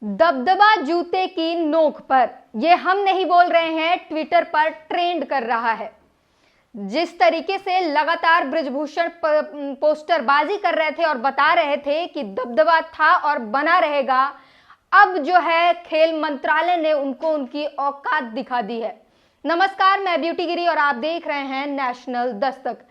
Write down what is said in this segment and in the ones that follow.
दबदबा जूते की नोक पर, ये हम नहीं बोल रहे हैं, ट्विटर पर ट्रेंड कर रहा है। जिस तरीके से लगातार बृजभूषण पोस्टरबाजी कर रहे थे और बता रहे थे कि दबदबा था और बना रहेगा, अब जो है खेल मंत्रालय ने उनको उनकी औकात दिखा दी है। नमस्कार, मैं ब्यूटी गिरी और आप देख रहे हैं नेशनल दस्तक।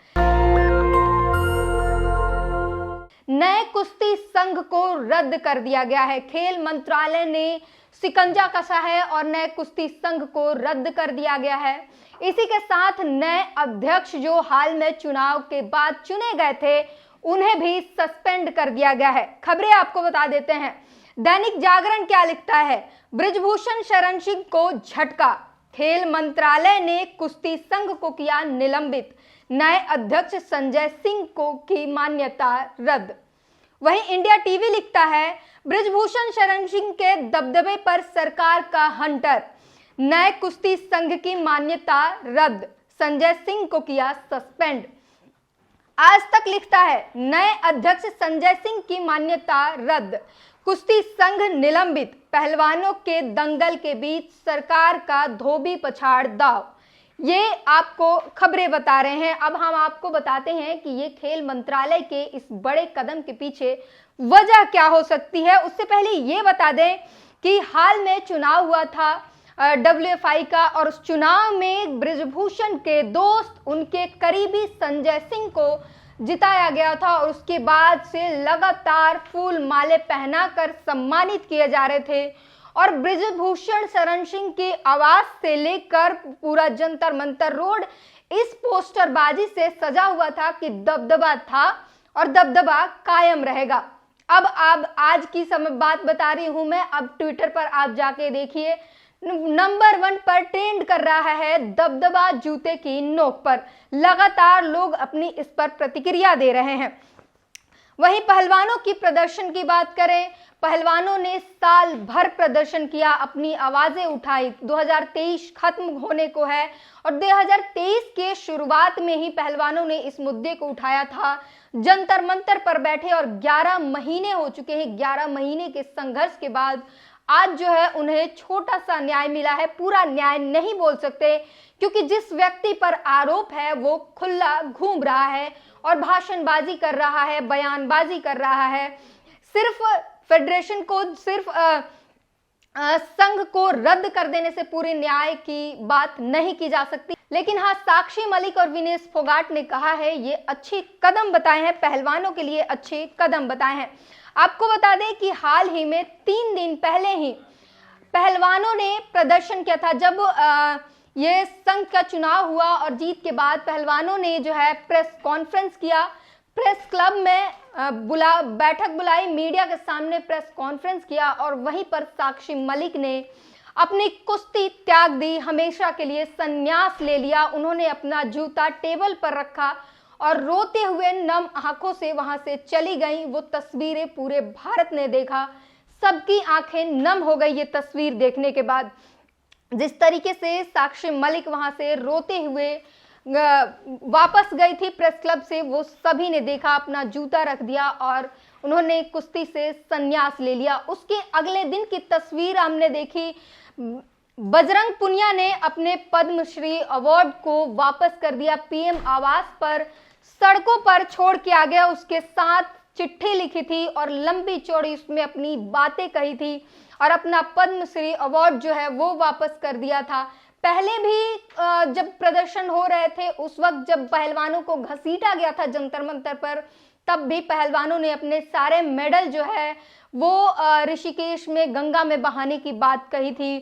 नए कुश्ती संघ को रद्द कर दिया गया है। खेल मंत्रालय ने शिकंजा कसा है और नए कुश्ती संघ को रद्द कर दिया गया है। इसी के साथ नए अध्यक्ष जो हाल में चुनाव के बाद चुने गए थे, उन्हें भी सस्पेंड कर दिया गया है। खबरें आपको बता देते हैं। दैनिक जागरण क्या लिखता है? बृजभूषण शरण सिंह को झटका, खेल मंत्रालय ने कुश्ती संघ को किया निलंबित, नए अध्यक्ष संजय सिंह को की मान्यता रद्द। वहीं इंडिया टीवी लिखता है, बृजभूषण शरण सिंह के दबदबे पर सरकार का हंटर, नए कुश्ती संघ की मान्यता रद्द, संजय सिंह को किया सस्पेंड। आज तक लिखता है, नए अध्यक्ष संजय सिंह की मान्यता रद्द, कुश्ती संघ निलंबित, पहलवानों के दंगल के बीच सरकार का धोबी पछाड़ दाव। ये आपको खबरें बता रहे हैं। अब हम आपको बताते हैं कि ये खेल मंत्रालय के इस बड़े कदम के पीछे वजह क्या हो सकती है। उससे पहले ये बता दें कि हाल में चुनाव हुआ था WFI का, और उस चुनाव में बृजभूषण के दोस्त, उनके करीबी संजय सिंह को जिताया गया था और उसके बाद से लगातार फूल माले पहनाकर सम्मानित किए जा रहे थे। और बृजभूषण शरण सिंह की आवाज से लेकर पूरा जंतर मंतर रोड इस पोस्टरबाजी से सजा हुआ था कि दबदबा था और दबदबा कायम रहेगा। अब आज की समय बात बता रही हूं मैं। अब ट्विटर पर आप जाके देखिए, नंबर 1 पर ट्रेंड कर रहा है दबदबा जूते की नोक पर। लगातार लोग अपनी इस पर प्रतिक्रिया दे रहे हैं। वहीं पहलवानों की प्रदर्शन की बात करें, पहलवानों ने साल भर प्रदर्शन किया, अपनी आवाजें उठाई। 2023 खत्म होने को है और 2023 के शुरुआत में ही पहलवानों ने इस मुद्दे को उठाया था, जंतर मंतर पर बैठे और 11 महीने हो चुके हैं। 11 महीने के संघर्ष के बाद आज जो है उन्हें छोटा सा न्याय मिला है। पूरा न्याय नहीं बोल सकते, क्योंकि जिस व्यक्ति पर आरोप है वो खुला घूम रहा है और भाषणबाजी कर रहा है, बयानबाजी कर रहा है। सिर्फ फेडरेशन को, सिर्फ संघ को रद्द कर देने से पूरे न्याय की बात नहीं की जा सकती। लेकिन हाँ, साक्षी मलिक और विनेश फोगाट ने कहा है ये अच्छे कदम बताए हैं, पहलवानों के लिए अच्छे कदम बताए हैं। आपको बता दें कि हाल ही में 3 दिन पहले ही पहलवानों ने प्रदर्शन किया था। जब ये संघ का चुनाव हुआ और जीत के बाद पहलवानों ने जो है प्रेस कॉन्फ्रेंस किया, प्रेस क्लब में बैठक बुलाई, मीडिया के सामने प्रेस कॉन्फ्रेंस किया और वहीं पर साक्षी मलिक ने अपनी कुश्ती त्याग दी, हमेशा के लिए संन्यास ले लिया। उन्होंने अपना जूता टेबल पर रखा और रोते हुए नम आंखों से वहां से चली गई। वो तस्वीरें पूरे भारत ने देखा, सबकी आंखें नम हो गई ये तस्वीर देखने के बाद। जिस तरीके से साक्षी मलिक वहां से रोते हुए वापस गई थी प्रेस क्लब से, वो सभी ने देखा, अपना जूता रख दिया और उन्होंने कुश्ती से संन्यास ले लिया। उसके अगले दिन की तस्वीर हमने देखी, बजरंग पुनिया ने अपने पद्मश्री अवार्ड को वापस कर दिया, PM आवास पर सड़कों पर छोड़ के आ गया। उसके साथ चिट्ठी लिखी थी और लंबी चौड़ी उसमें अपनी बातें कही थी और अपना पद्मश्री अवार्ड जो है वो वापस कर दिया था। पहले भी जब प्रदर्शन हो रहे थे, उस वक्त जब पहलवानों को घसीटा गया था जंतर मंतर पर, तब भी पहलवानों ने अपने सारे मेडल जो है वो ऋषिकेश में गंगा में बहाने की बात कही थी।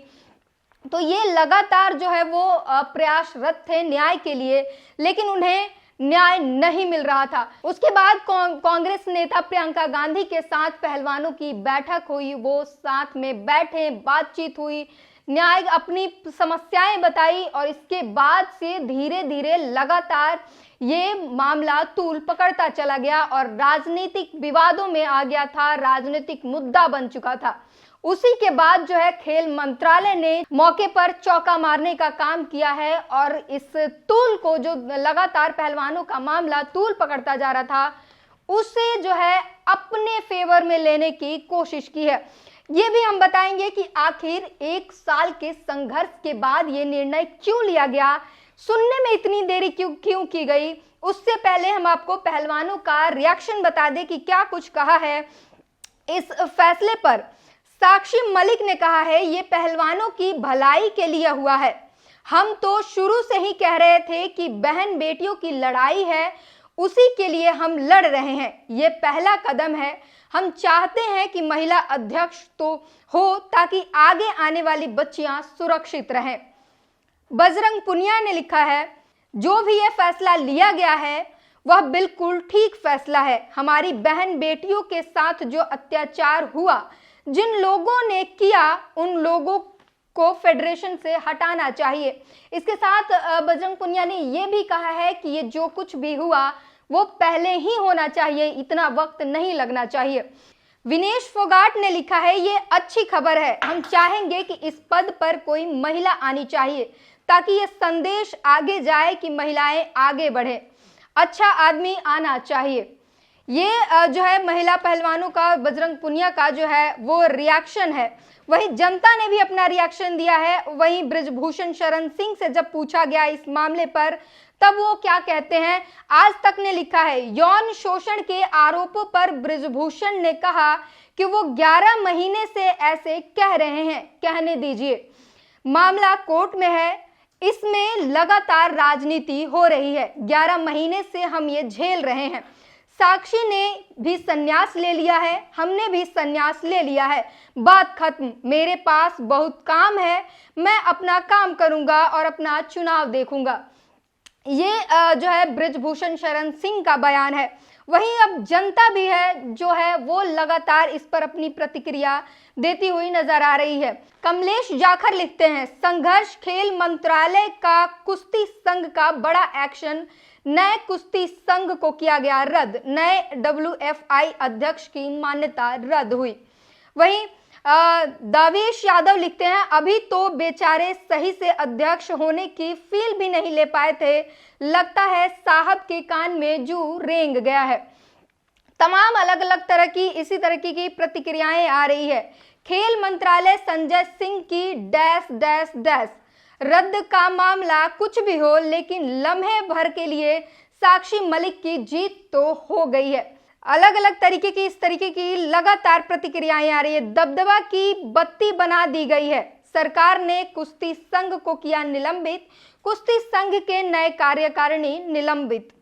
तो ये लगातार जो है वो प्रयासरत थे न्याय के लिए, लेकिन उन्हें न्याय नहीं मिल रहा था। उसके बाद कांग्रेस नेता प्रियंका गांधी के साथ पहलवानों की बैठक हुई, वो साथ में बैठे, बातचीत हुई, न्याय अपनी समस्याएं बताई और इसके बाद से धीरे धीरे लगातार ये मामला तूल पकड़ता चला गया और राजनीतिक विवादों में आ गया था, राजनीतिक मुद्दा बन चुका था। उसी के बाद जो है खेल मंत्रालय ने मौके पर चौका मारने का काम किया है और इस तूल को, जो लगातार पहलवानों का मामला तूल पकड़ता जा रहा था, उसे जो है अपने फेवर में लेने की कोशिश की है। ये भी हम बताएंगे कि आखिर 1 साल के संघर्ष के बाद ये निर्णय क्यों लिया गया, सुनने में इतनी देरी क्यों की गई। उससे पहले हम आपको पहलवानों का रिएक्शन बता दें कि क्या कुछ कहा है इस फैसले पर। साक्षी मलिक ने कहा है, ये पहलवानों की भलाई के लिए हुआ है। हम तो शुरू से ही कह रहे थे कि बहन बेटियों की लड़ाई है, उसी के लिए हम लड़ रहे हैं। ये पहला कदम है। हम चाहते हैं कि महिला अध्यक्ष तो हो ताकि आगे आने वाली बच्चियां सुरक्षित रहें। बजरंग पुनिया ने लिखा है, जो भी ये फैसला लिया गया है वह बिल्कुल ठीक फैसला है। हमारी बहन बेटियों के साथ जो अत्याचार हुआ, जिन लोगों ने किया, उन लोगों को फेडरेशन से हटाना चाहिए। इसके साथ बजरंग पुनिया ने यह भी कहा है कि ये जो कुछ भी हुआ वो पहले ही होना चाहिए, इतना वक्त नहीं लगना चाहिए। विनेश फोगाट ने लिखा है, ये अच्छी खबर है। हम चाहेंगे कि इस पद पर कोई महिला आनी चाहिए ताकि ये संदेश आगे जाए कि महिलाएं आगे बढ़े, अच्छा आदमी आना चाहिए। ये जो है महिला पहलवानों का, बजरंग पुनिया का जो है वो रिएक्शन है। वहीं जनता ने भी अपना रिएक्शन दिया है। वहीं बृजभूषण शरण सिंह से जब पूछा गया इस मामले पर, तब वो क्या कहते हैं, आज तक ने लिखा है, यौन शोषण के आरोपों पर बृजभूषण ने कहा कि वो 11 महीने से ऐसे कह रहे हैं, कहने दीजिए। मामला कोर्ट में है, इसमें लगातार राजनीति हो रही है। 11 महीने से हम ये झेल रहे हैं। साक्षी ने भी संन्यास ले लिया है, हमने भी संन्यास ले लिया है, बात खत्म। मेरे पास बहुत काम है, मैं अपना काम करूंगा और अपना चुनाव देखूंगा। ये जो है बृजभूषण शरण सिंह का बयान है। वहीं अब जनता भी है जो है वो लगातार इस पर अपनी प्रतिक्रिया देती हुई नजर आ रही है। कमलेश जाखर लिखते हैं, संघर्ष खेल मंत्रालय का कुश्ती संघ का बड़ा एक्शन, नए कुश्ती संघ को किया गया रद्द, नए WFI अध्यक्ष की मान्यता रद्द हुई। वहीं दावेश यादव लिखते हैं, अभी तो बेचारे सही से अध्यक्ष होने की फील भी नहीं ले पाए थे, लगता है साहब के कान में जू रेंग गया है। तमाम अलग अलग तरह की इसी तरह की प्रतिक्रियाएं आ रही है। खेल मंत्रालय संजय सिंह की डैश डैश डैश, रद्द का मामला कुछ भी हो, लेकिन लम्हे भर के लिए साक्षी मलिक की जीत तो हो गई है। अलग अलग तरीके की इस तरीके की लगातार प्रतिक्रियाएं आ रही है। दबदबा की बत्ती बना दी गई है, सरकार ने कुश्ती संघ को किया निलंबित, कुश्ती संघ के नए कार्यकारिणी निलंबित।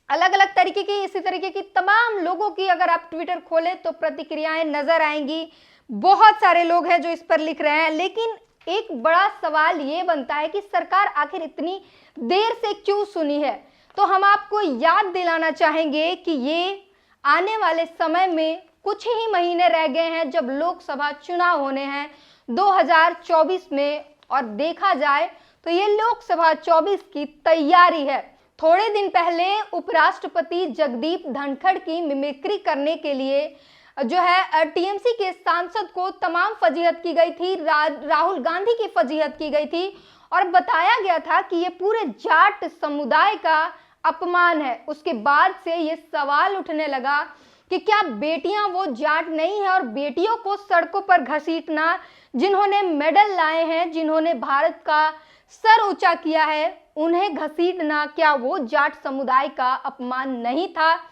अलग अलग तरीके की इसी तरीके की तमाम लोगों की अगर आप ट्विटर खोलें तो प्रतिक्रियाएं नजर आएंगी। बहुत सारे लोग हैं जो इस पर लिख रहे हैं, लेकिन एक बड़ा सवाल ये बनता है कि सरकार आखिर इतनी देर से क्यों सुनी है। तो हम आपको याद दिलाना चाहेंगे कि ये आने वाले समय में कुछ ही महीने रह गए हैं जब लोकसभा चुनाव होने हैं 2024 में, और देखा जाए तो ये लोकसभा 24 की तैयारी है। थोड़े दिन पहले उपराष्ट्रपति जगदीप धनखड़ की मिमिक्री करने के लिए जो है टीएमसी के सांसद को तमाम फजीहत की गई थी, राहुल गांधी की फजीहत की गई थी और बताया गया था कि ये पूरे जाट समुदाय का अपमान है। उसके बाद से ये सवाल उठने लगा कि क्या बेटियां वो जाट नहीं है, और बेटियों को सड़कों पर घसीटना, जिन्होंने मेडल लाए हैं, जिन्होंने भारत का सर ऊंचा किया है, उन्हें घसीटना क्या वो जाट समुदाय का अपमान नहीं था।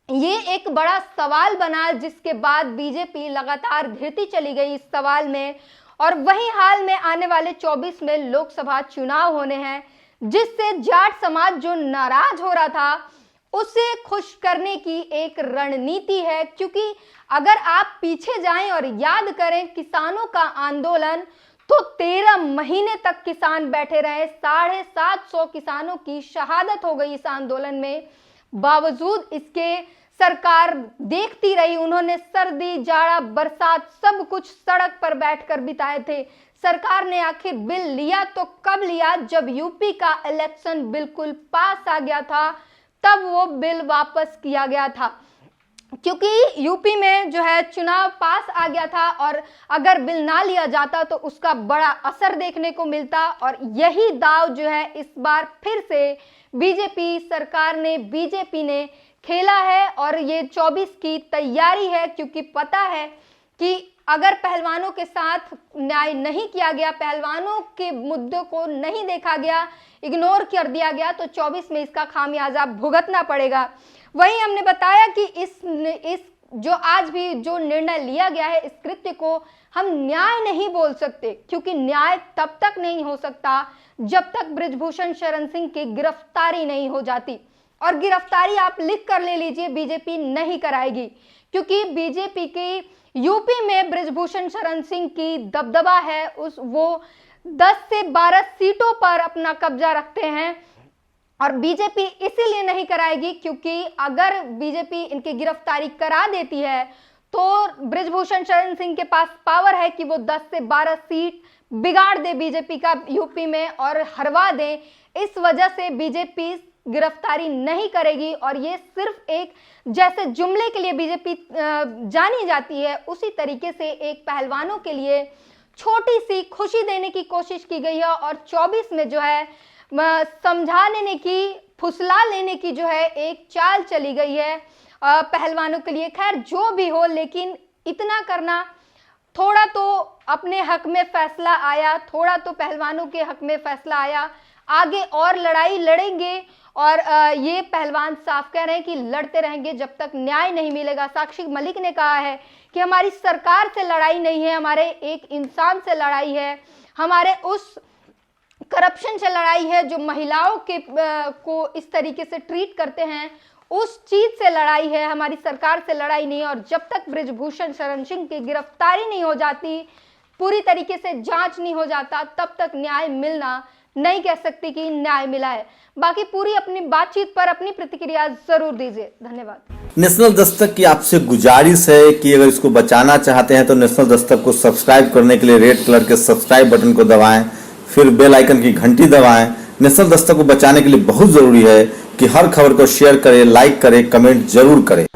ये एक बड़ा सवाल बना, जिसके बाद बीजेपी लगातार घिरती चली गई इस सवाल में। और वही हाल में आने वाले 24 में लोकसभा चुनाव होने हैं, जिससे जाट समाज जो नाराज हो रहा था उसे खुश करने की एक रणनीति है। क्योंकि अगर आप पीछे जाएं और याद करें किसानों का आंदोलन, तो 13 महीने तक किसान बैठे रहे, 750 किसानों की शहादत हो गई इस आंदोलन में। बावजूद इसके सरकार देखती रही, उन्होंने सर्दी जाड़ा बरसात सब कुछ सड़क पर बैठकर बिताए थे। सरकार ने आखिर बिल लिया तो कब लिया, जब यूपी का इलेक्शन बिल्कुल पास आ गया था, तब वो बिल वापस किया गया था। क्योंकि यूपी में जो है चुनाव पास आ गया था, और अगर बिल ना लिया जाता तो उसका बड़ा असर देखने को मिलता। और यही दाव जो है इस बार फिर से बीजेपी ने खेला है, और ये 24 की तैयारी है, क्योंकि पता है कि अगर पहलवानों के साथ न्याय नहीं किया गया, पहलवानों के मुद्दों को नहीं देखा गया, इग्नोर कर दिया गया, तो 24 में इसका खामियाजा भुगतना पड़ेगा। वहीं हमने बताया कि इस जो आज भी जो निर्णय लिया गया है, इस कृत्य को हम न्याय नहीं बोल सकते, क्योंकि न्याय तब तक नहीं हो सकता जब तक बृजभूषण शरण सिंह की गिरफ्तारी नहीं हो जाती। और गिरफ्तारी आप लिख कर ले लीजिए, बीजेपी नहीं कराएगी, क्योंकि बीजेपी की यूपी में बृजभूषण शरण सिंह की दबदबा है, वो 10 से 12 सीटों पर अपना कब्जा रखते हैं। और बीजेपी इसीलिए नहीं कराएगी क्योंकि अगर बीजेपी इनकी गिरफ्तारी करा देती है तो बृजभूषण शरण सिंह के पास पावर है कि वो 10 से 12 सीट बिगाड़ दे बीजेपी का यूपी में और हरवा दे। इस वजह से बीजेपी गिरफ्तारी नहीं करेगी। और ये सिर्फ एक जैसे जुमले के लिए बीजेपी जानी जाती है, उसी तरीके से एक पहलवानों के लिए छोटी सी खुशी देने की कोशिश की गई है। और 24 में जो है समझा लेने की, फुसला लेने की जो है एक चाल चली गई है पहलवानों के लिए। खैर जो भी हो, लेकिन इतना करना, थोड़ा तो अपने हक में फैसला आया, थोड़ा तो पहलवानों के हक में फैसला आया। आगे और लड़ाई लड़ेंगे और ये पहलवान साफ कह रहे हैं कि लड़ते रहेंगे जब तक न्याय नहीं मिलेगा। साक्षी मलिक ने कहा है कि हमारी सरकार से लड़ाई नहीं है, हमारे एक इंसान से लड़ाई है, हमारे उस करप्शन से लड़ाई है जो महिलाओं के को इस तरीके से ट्रीट करते हैं, उस चीज से लड़ाई है, हमारी सरकार से लड़ाई नहीं है। और जब तक बृजभूषण शरण सिंह की गिरफ्तारी नहीं हो जाती, पूरी तरीके से जांच नहीं हो जाता, तब तक न्याय मिलना नहीं कह सकती कि न्याय मिला है। बाकी पूरी अपनी बातचीत पर अपनी प्रतिक्रिया जरूर दीजिए। धन्यवाद। नेशनल दस्तक की आपसे गुजारिश है कि अगर इसको बचाना चाहते हैं तो नेशनल दस्तक को सब्सक्राइब करने के लिए रेड कलर के सब्सक्राइब बटन को दबाएं, फिर बेल आइकन की घंटी दबाएं। नेशनल दस्तक को बचाने के लिए बहुत जरूरी है कि हर खबर को शेयर करें, लाइक करें, कमेंट जरूर करें।